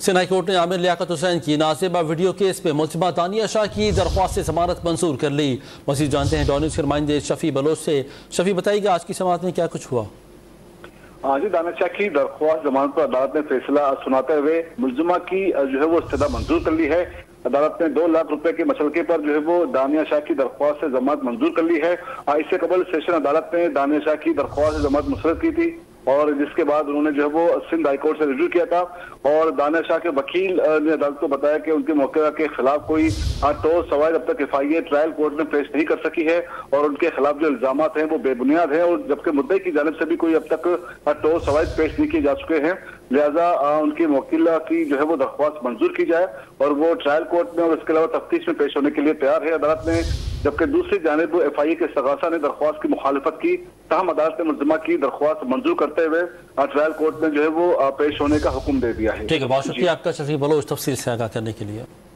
Sindh high court ने आमिर लियाकत हुसैन की नाज़िबा video case में मुलजिमा दानिया शाह की दरख्वास्त से जमानत मंजूर कर ली। मज़ीद जानते हैं डॉन न्यूज़ के नुमाइंदे शफी बलोच से। शफी, बताइएगा आज की समाअत में क्या कुछ हुआ? हाँ जी, दानिया शाह की दरख्वास्त जमानत पर अदालत ने फैसला सुनाते हुए मुलजिमा की जो है वो इस्तदा मंजूर कर ली है। अदालत ने 2 लाख रुपए के मसलके पर जो है वो दानिया शाह की दरख्वास्त से जमानत मंजूर कर ली है। इससे कबल सेशन अदालत ने दानिया शाह की दरख्वास्त से जमानत मुस्तरद की थी और जिसके बाद उन्होंने जो है वो सिंध हाई कोर्ट से रिव्यू किया था और दानिया शाह के वकील ने अदालत को बताया कि उनके मौके के खिलाफ कोई ठोस सवाल अब तक FIA ट्रायल कोर्ट में पेश नहीं कर सकी है और उनके खिलाफ जो इल्जामात हैं वो बेबुनियाद हैं और जबकि मुद्दे की जानिब से भी कोई अब तक ठोस सवाल पेश नहीं किए जा चुके हैं। लिहाजा उनकी वकील की जो है वो दरख्वास्त मंजूर की जाए और वो ट्रायल कोर्ट में और इसके अलावा तफ्तीश में पेश होने के लिए तैयार है अदालत ने। जबकि दूसरी जानिब FIA के इस्तग़ासा ने दरख्वास्त की मुखालिफत की, तहम अदालत ने मुलजिमा की दरख्वास्त मंजूर करते हुए ट्रायल कोर्ट में जो है वो पेश होने का हुक्म दे दिया है। ठीक है, बहुत शुक्रिया आपका शफी बलोच तफसील से आगाह करने के लिए।